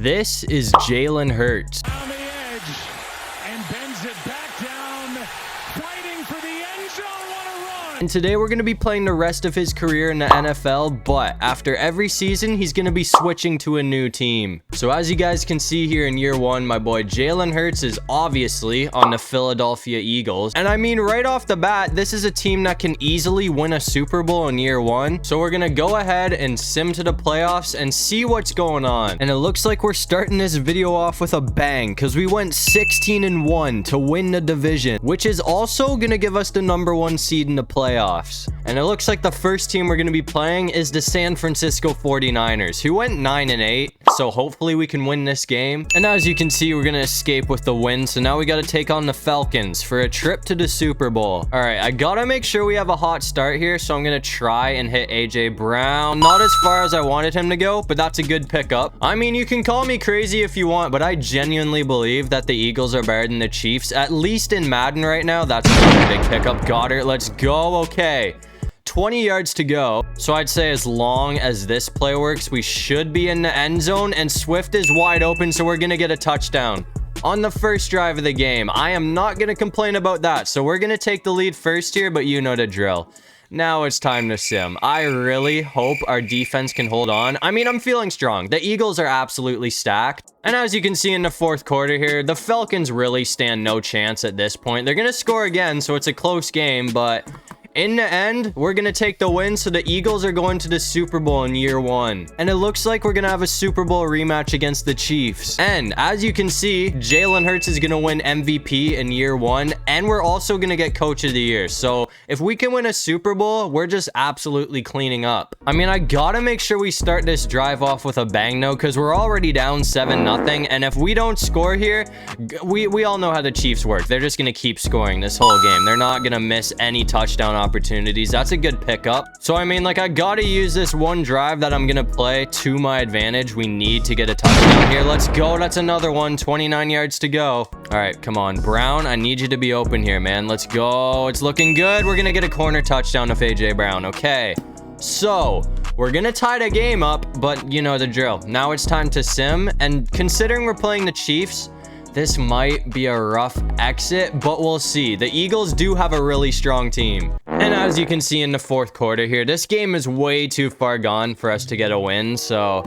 This is Jalen Hurts. On the edge and bends it back down, fighting for the end zone. What a run! And today we're going to be playing the rest of his career in the NFL, but after every season, he's going to be switching to a new team. So as you guys can see here in year one, my boy Jalen Hurts is obviously on the Philadelphia Eagles. And I mean, right off the bat, this is a team that can easily win a Super Bowl in year one. So we're going to go ahead and sim to the playoffs and see what's going on. And it looks like we're starting this video off with a bang because we went 16-1 to win the division, which is also going to give us the #1 seed in the playoffs. And it looks like the first team we're going to be playing is the San Francisco 49ers, who went 9-8. So hopefully we can win this game. And as you can see, we're going to escape with the win. So now we got to take on the Falcons for a trip to the Super Bowl. All right, I got to make sure we have a hot start here. So I'm going to try and hit AJ Brown. Not as far as I wanted him to go, but that's a good pickup. I mean, you can call me crazy if you want, but I genuinely believe that the Eagles are better than the Chiefs, at least in Madden right now. That's a big pickup. Got it. Let's go. Okay. 20 yards to go. So I'd say as long as this play works, we should be in the end zone, and Swift is wide open, so we're going to get a touchdown on the first drive of the game. I am not going to complain about that. So we're going to take the lead first here, but you know the drill. Now it's time to sim. I really hope our defense can hold on. I mean, I'm feeling strong. The Eagles are absolutely stacked. And as you can see in the fourth quarter here, the Falcons really stand no chance at this point. They're going to score again, so it's a close game, but in the end, we're going to take the win, so the Eagles are going to the Super Bowl in year one. And it looks like we're going to have a Super Bowl rematch against the Chiefs. And as you can see, Jalen Hurts is going to win MVP in year one, and we're also going to get Coach of the Year. So if we can win a Super Bowl, we're just absolutely cleaning up. I mean, I got to make sure we start this drive off with a bang, though, because we're already down 7-0. And if we don't score here, we all know how the Chiefs work. They're just going to keep scoring this whole game. They're not going to miss any touchdown opportunities. That's a good pickup. So I mean, like, I gotta use this one drive that I'm gonna play to my advantage. We need to get a touchdown here. Let's go. That's another one. 29 yards to go. All right, come on, Brown. I need you to be open here, man. Let's go. It's looking good. We're gonna get a corner touchdown of AJ Brown. Okay, so we're gonna tie the game up, but you know the drill. Now it's time to sim, and considering we're playing the Chiefs, this might be a rough exit, but we'll see. The Eagles do have a really strong team. And as you can see in the fourth quarter here, this game is way too far gone for us to get a win, so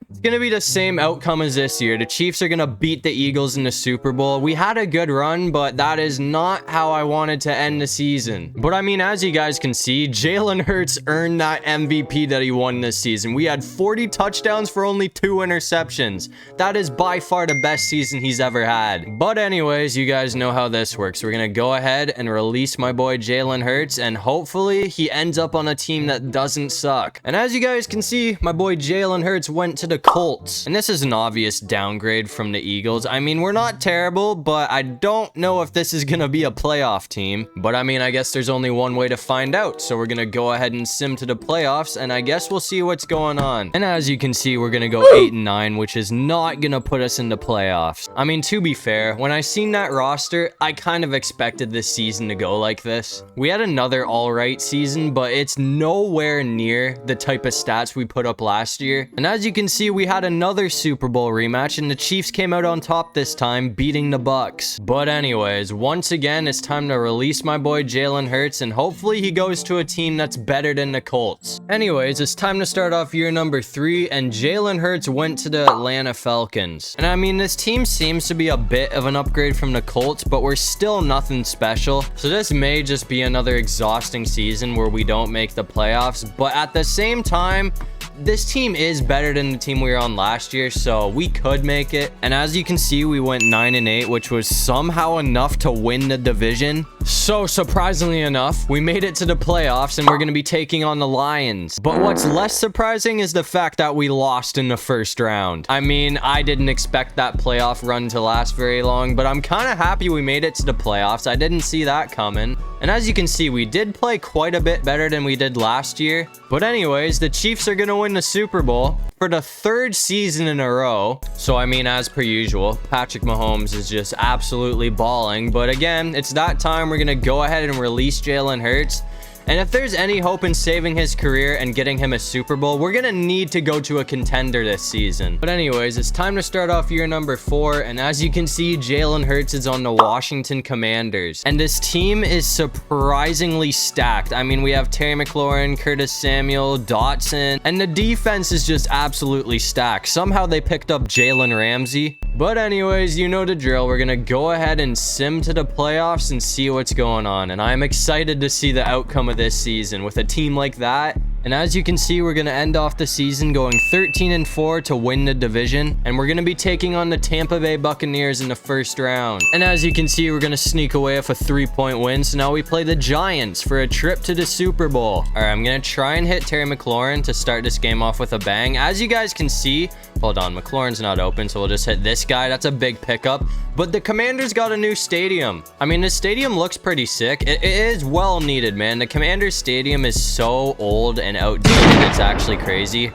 it's going to be the same outcome as this year. The Chiefs are going to beat the Eagles in the Super Bowl. We had a good run, but that is not how I wanted to end the season. But I mean, as you guys can see, Jalen Hurts earned that MVP that he won this season. We had 40 touchdowns for only 2 interceptions. That is by far the best season he's ever had. But anyways, you guys know how this works. We're going to go ahead and release my boy Jalen Hurts, and hopefully he ends up on a team that doesn't suck. And as you guys can see, my boy Jalen Hurts went to the Colts, and this is an obvious downgrade from the Eagles. I mean, we're not terrible, but I don't know if this is gonna be a playoff team. But I mean, I guess there's only one way to find out, so we're gonna go ahead and sim to the playoffs, and I guess we'll see what's going on. And as you can see, we're gonna go 8-9, which is not gonna put us in the playoffs. I mean, to be fair, when I seen that roster, I kind of expected this season to go like this. We had another all right season, but it's nowhere near the type of stats we put up last year. And as you can see, we had another Super Bowl rematch, and the Chiefs came out on top this time, beating the Bucks. But anyways, once again, it's time to release my boy Jalen Hurts, and hopefully he goes to a team that's better than the Colts. Anyways, it's time to start off year number 3, and Jalen Hurts went to the Atlanta Falcons. And I mean, this team seems to be a bit of an upgrade from the Colts, but we're still nothing special. So this may just be another exhausting season where we don't make the playoffs, but at the same time, this team is better than the team we were on last year, so we could make it. And as you can see, we went 9-8, which was somehow enough to win the division. So surprisingly enough, we made it to the playoffs, and we're going to be taking on the Lions. But what's less surprising is the fact that we lost in the first round. I mean, I didn't expect that playoff run to last very long, but I'm kind of happy we made it to the playoffs. I didn't see that coming. And as you can see, we did play quite a bit better than we did last year. But anyways, the Chiefs are going to win the Super Bowl for the 3rd season in a row. So, I mean, as per usual, Patrick Mahomes is just absolutely balling. But again, it's that time. We're going to go ahead and release Jalen Hurts. And if there's any hope in saving his career and getting him a Super Bowl, we're gonna need to go to a contender this season. But anyways, it's time to start off year number 4, and as you can see, Jalen Hurts is on the Washington Commanders. And this team is surprisingly stacked. I mean, we have Terry McLaurin, Curtis Samuel, Dotson, and the defense is just absolutely stacked. Somehow they picked up Jalen Ramsey. But anyways, you know the drill. We're gonna go ahead and sim to the playoffs and see what's going on. And I'm excited to see the outcome of this season with a team like that. And as you can see, we're going to end off the season going 13-4 to win the division. And we're going to be taking on the Tampa Bay Buccaneers in the first round. And as you can see, we're going to sneak away with a 3-point win. So now we play the Giants for a trip to the Super Bowl. All right, I'm going to try and hit Terry McLaurin to start this game off with a bang. As you guys can see, hold on, McLaurin's not open, so we'll just hit this guy. That's a big pickup. But the Commanders got a new stadium. I mean, the stadium looks pretty sick. It is well needed, man. The Commanders stadium is so old and outdated. It's actually crazy.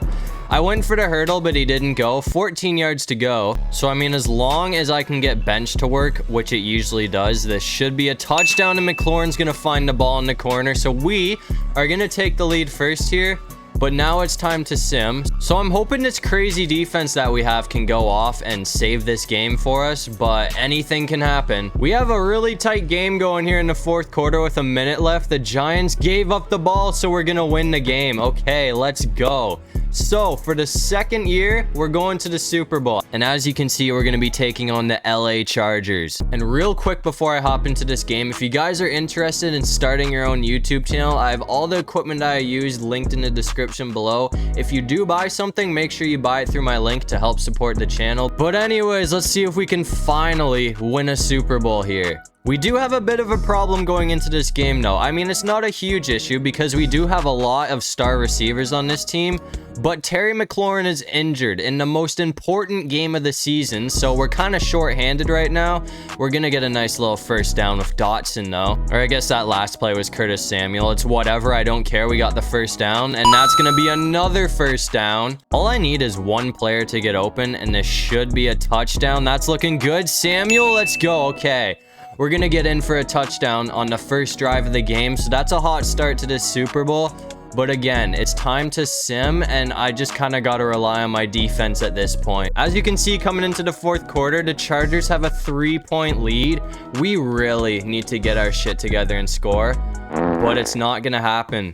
I went for the hurdle, but he didn't go. 14 yards to go. So, I mean, as long as I can get bench to work, which it usually does, this should be a touchdown, and McLaurin's going to find the ball in the corner. So we are going to take the lead first here. But now it's time to sim. So I'm hoping this crazy defense that we have can go off and save this game for us, but anything can happen. We have a really tight game going here in the fourth quarter with a minute left. The Giants gave up the ball, so we're gonna win the game. Okay, let's go. So for the second year, we're going to the Super Bowl. And as you can see, we're going to be taking on the LA Chargers. And real quick before I hop into this game, if you guys are interested in starting your own YouTube channel, I have all the equipment that I used linked in the description below. If you do buy something, make sure you buy it through my link to help support the channel. But anyways, let's see if we can finally win a Super Bowl here. We do have a bit of a problem going into this game though. I mean, it's not a huge issue because we do have a lot of star receivers on this team, but Terry McLaurin is injured in the most important game of the season, so we're kind of short-handed right now. We're gonna get a nice little first down with Dotson though. Or I guess that last play was Curtis Samuel. It's whatever, I don't care. We got the first down, and that's gonna be another first down. All I need is one player to get open, and this should be a touchdown. That's looking good. Samuel, let's go. Okay. We're going to get in for a touchdown on the first drive of the game. So that's a hot start to this Super Bowl. But again, it's time to sim, and I just kind of got to rely on my defense at this point. As you can see, coming into the fourth quarter, the Chargers have a 3-point lead. We really need to get our shit together and score, but it's not going to happen.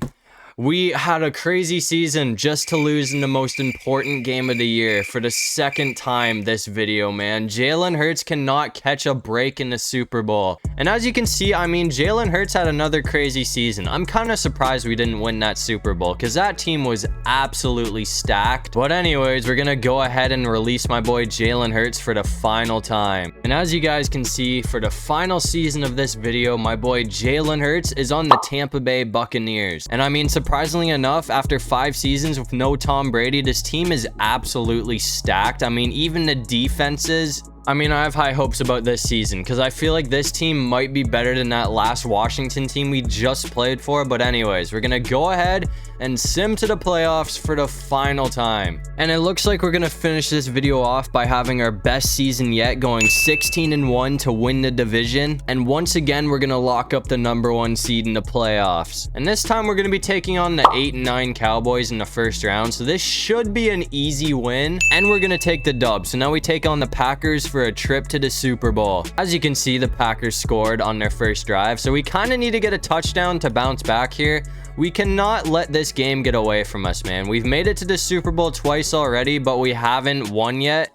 We had a crazy season just to lose in the most important game of the year for the second time this video, man. Jalen Hurts cannot catch a break in the Super Bowl. And as you can see, I mean, Jalen Hurts had another crazy season. I'm kind of surprised we didn't win that Super Bowl because that team was absolutely stacked. But anyways, we're going to go ahead and release my boy Jalen Hurts for the final time. And as you guys can see, for the final season of this video, my boy Jalen Hurts is on the Tampa Bay Buccaneers. And I mean, surprisingly enough, after 5 seasons with no Tom Brady, this team is absolutely stacked. I mean, even the defenses. I mean, I have high hopes about this season because I feel like this team might be better than that last Washington team we just played for. But anyways, we're going to go ahead and sim to the playoffs for the final time. And it looks like we're going to finish this video off by having our best season yet, going 16-1 to win the division. And once again, we're going to lock up the #1 seed in the playoffs. And this time we're going to be taking on the 8-9 Cowboys in the first round. So this should be an easy win, and we're going to take the dub. So now we take on the Packers for a trip to the Super Bowl. As you can see, the Packers scored on their first drive, so we kind of need to get a touchdown to bounce back here. We cannot let this game get away from us, man. We've made it to the Super Bowl twice already, but we haven't won yet.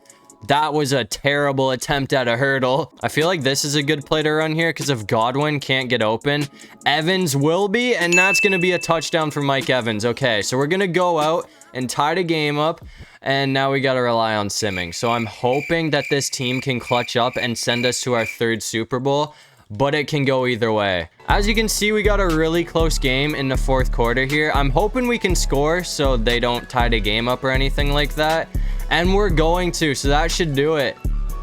That was a terrible attempt at a hurdle. I feel like this is a good play to run here because if Godwin can't get open, Evans will be, and that's going to be a touchdown for Mike Evans. Okay, so we're going to go out and tie the game up, and now we got to rely on simming. So I'm hoping that this team can clutch up and send us to our 3rd Super Bowl, but it can go either way. As you can see, we got a really close game in the 4th quarter here. I'm hoping we can score so they don't tie the game up or anything like that. And we're going to, so that should do it.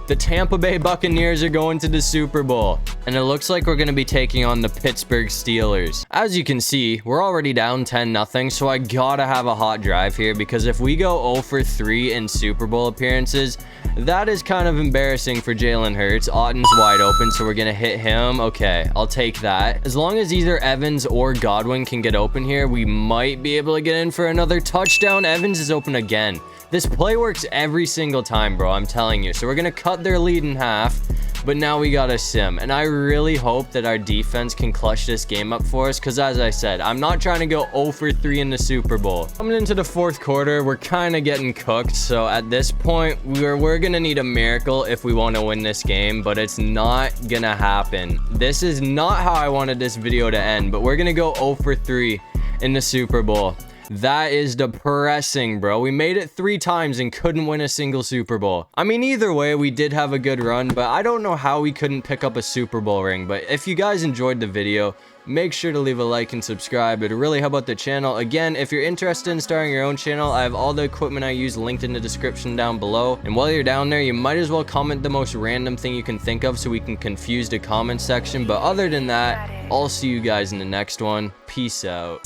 The Tampa Bay Buccaneers are going to the Super Bowl. And it looks like we're going to be taking on the Pittsburgh Steelers. As you can see, we're already down 10-0, so I gotta have a hot drive here because if we go 0 for 3 in Super Bowl appearances, That is kind of embarrassing for Jalen Hurts. Otten's wide open, so we're gonna hit him. Okay, I'll take that. As long as either Evans or Godwin can get open here, we might be able to get in for another touchdown. Evans is open again. This play works every single time, bro, I'm telling you. So we're gonna cut their lead in half, but now we got a sim, and I really hope that our defense can clutch this game up for us, because as I said, I'm not trying to go 0 for 3 in the Super Bowl. Coming into the fourth quarter, we're kind of getting cooked, so at this point, we're gonna need a miracle if we want to win this game, but it's not gonna happen. This is not how I wanted this video to end, but we're gonna go 0 for 3 in the Super Bowl. That is depressing, bro. We made it 3 times and couldn't win a single Super Bowl. I mean, either way, we did have a good run, but I don't know how we couldn't pick up a Super Bowl ring. But if you guys enjoyed the video, make sure to leave a like and subscribe. It'd really help out the channel. Again, if you're interested in starting your own channel, I have all the equipment I use linked in the description down below. And while you're down there, you might as well comment the most random thing you can think of so we can confuse the comment section. But other than that, I'll see you guys in the next one. Peace out.